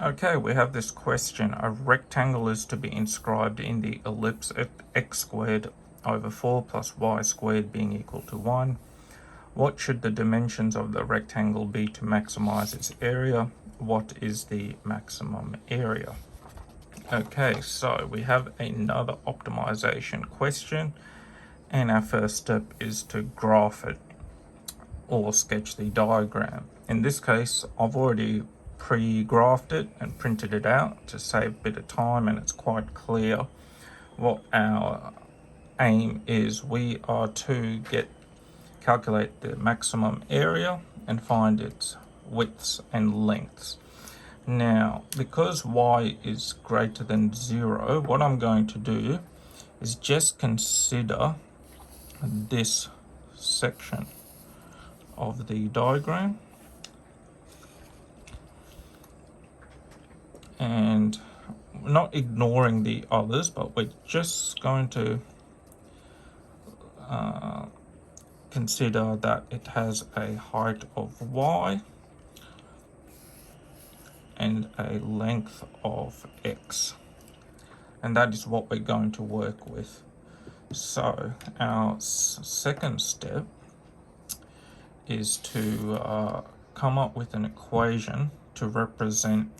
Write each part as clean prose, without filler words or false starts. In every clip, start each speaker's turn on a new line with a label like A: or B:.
A: Okay, we have this question. A rectangle is to be inscribed in the ellipse at x squared over 4 plus y squared being equal to 1. What should the dimensions of the rectangle be to maximize its area? What is the maximum area? Okay, so we have another optimization question, and our first step is to graph it or sketch the diagram. In this case, I've already pre-graphed it and printed it out to save a bit of time, and it's quite clear what our aim is. We are to calculate the maximum area and find its widths and lengths. Now, because y is greater than 0, what I'm going to do is just consider this section of the diagram and not ignoring the others, but we're just going to consider that it has a height of y and a length of x, and that is what we're going to work with. So our second step is to come up with an equation to represent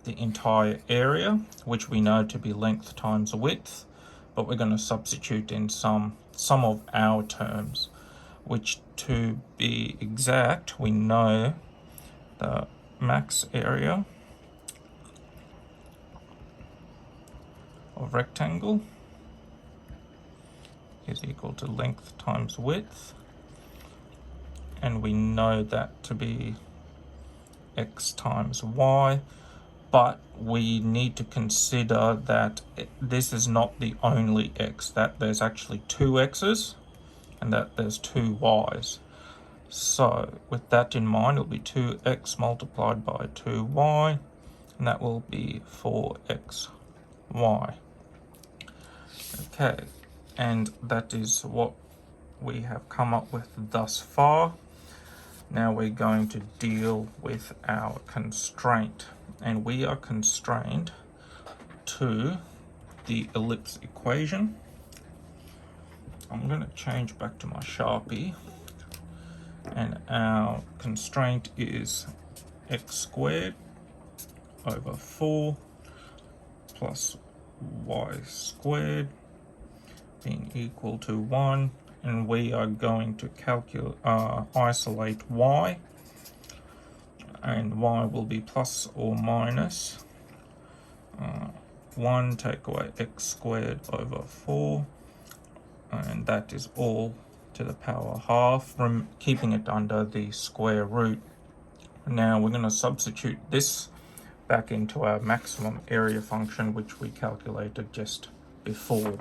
A: the entire area, which we know to be length times width, but we're going to substitute in some of our terms, which, to be exact, we know the max area of rectangle is equal to length times width, and we know that to be x times y, but we need to consider that this is not the only x, that there's actually two x's and that there's two y's. So with that in mind, it'll be 2x multiplied by 2y, and that will be 4xy. Okay, and that is what we have come up with thus far. Now we're going to deal with our constraint, and we are constrained to the ellipse equation. I'm going to change back to my Sharpie, and our constraint is x squared over 4 plus y squared being equal to 1, and we are going to isolate y, and y will be plus or minus 1 take away x squared over 4, and that is all to the power half, from keeping it under the square root. Now we're going to substitute this back into our maximum area function, which we calculated just before,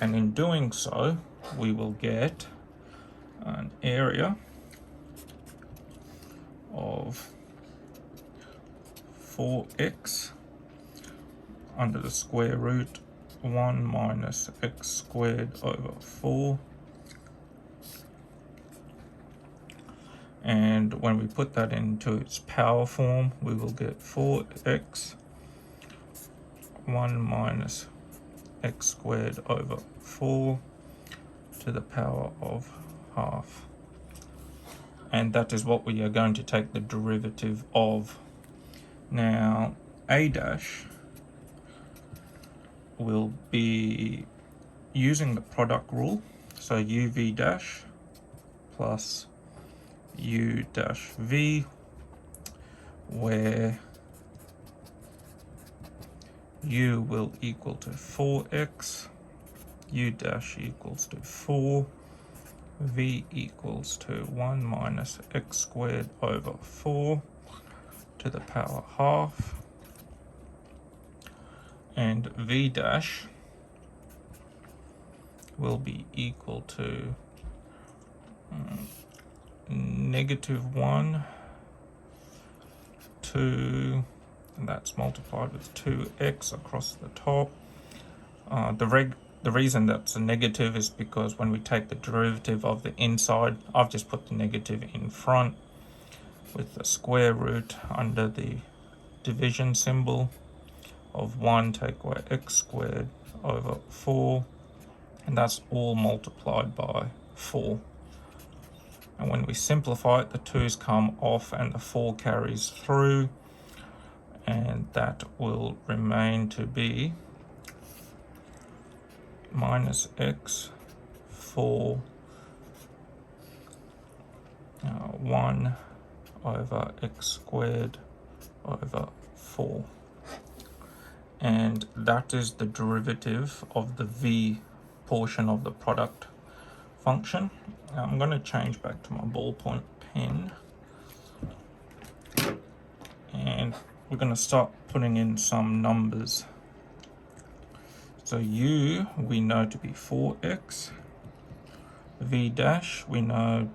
A: and in doing so we will get an area of 4x under the square root 1 minus x squared over 4, and when we put that into its power form, we will get 4x 1 minus x squared over 4 to the power of half, and that is what we are going to take the derivative of. Now a dash will be using the product rule, so uv dash plus u dash v, where u will equal to 4x, u dash equals to 4, v equals to 1 minus x squared over 4 to the power half, and v dash will be equal to -1, 2, and that's multiplied with 2x across the top. The reason that's a negative is because when we take the derivative of the inside, I've just put the negative in front with the square root under the division symbol of 1 take away x squared over 4, and that's all multiplied by 4. And when we simplify it, the 2's come off and the 4 carries through, and that will remain to be minus x 4 1 over x squared over 4. And that is the derivative of the v portion of the product function. Now I'm going to change back to my ballpoint pen, and we're going to start putting in some numbers. So u we know to be 4x, v dash we know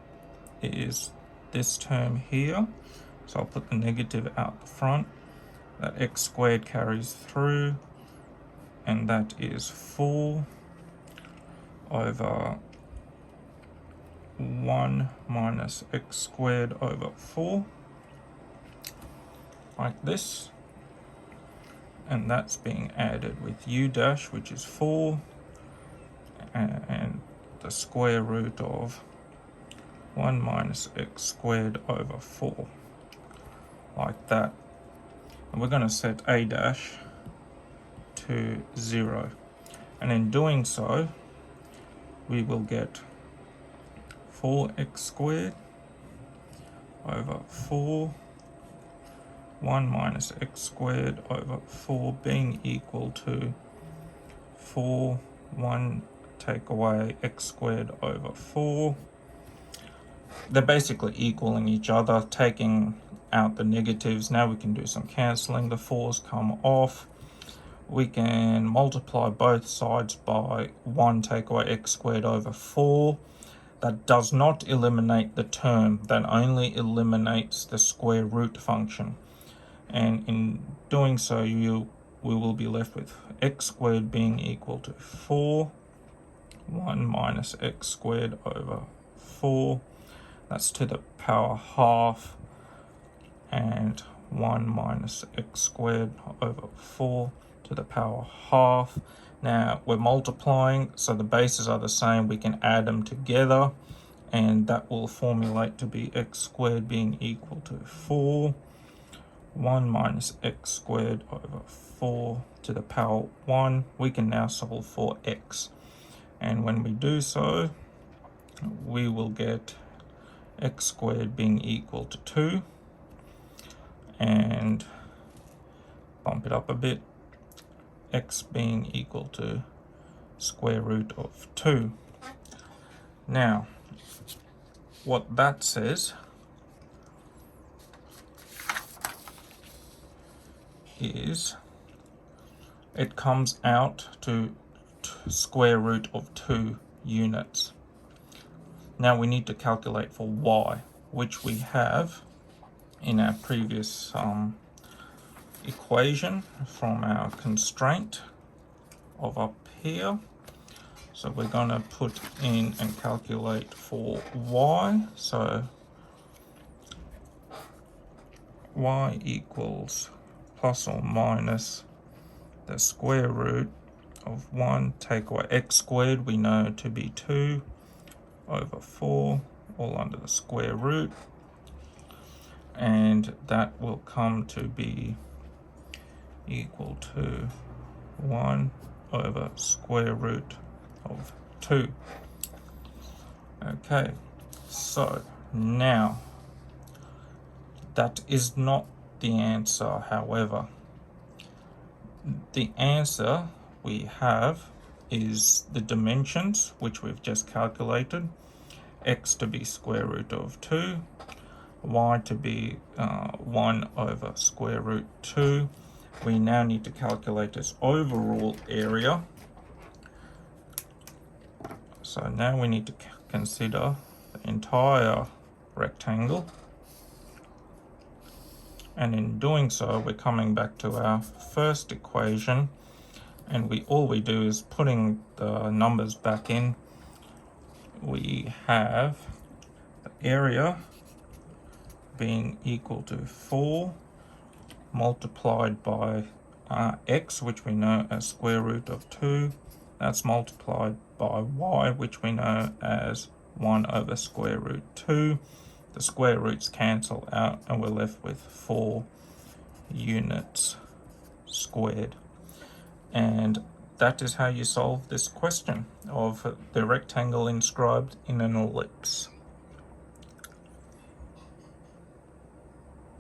A: is this term here, so I'll put the negative out the front. That x squared carries through, and that is 4 over 1 minus x squared over 4, like this. And that's being added with u dash, which is 4, and the square root of 1 minus x squared over 4, like that. And we're going to set a dash to 0. And in doing so, we will get 4x squared over 4, 1 minus x squared over 4 being equal to 4, 1 take away x squared over 4. They're basically equaling each other, taking out the negatives. Now we can do some cancelling. The 4's come off. We can multiply both sides by 1 take away x squared over 4. That does not eliminate the term, that only eliminates the square root function. And in doing so, we will be left with x squared being equal to 4, 1 minus x squared over 4. That's to the power half, and 1 minus x squared over 4 to the power half. Now we're multiplying, so the bases are the same. We can add them together, and that will formulate to be x squared being equal to 4, 1 minus x squared over 4 to the power 1. We can now solve for x, and when we do so, we will get x squared being equal to 2, and bump it up a bit, x being equal to square root of 2. Now, what that says is it comes out to square root of 2 units. Now we need to calculate for y, which we have in our previous equation from our constraint of up here. So we're going to put in and calculate for y. So y equals plus or minus the square root of 1 take away x squared we know to be 2 over 4, all under the square root, and that will come to be equal to 1 over square root of 2. Okay, so now that is not the answer. However, the answer we have is the dimensions, which we've just calculated. X to be square root of 2, y to be 1 over square root 2. We now need to calculate its overall area. So now we need to consider the entire rectangle. And in doing so, we're coming back to our first equation, and all we do is putting the numbers back in. We have the area being equal to 4 multiplied by x, which we know as square root of 2. That's multiplied by y, which we know as 1 over square root 2. The square roots cancel out and we're left with 4 units squared. And that is how you solve this question of the rectangle inscribed in an ellipse.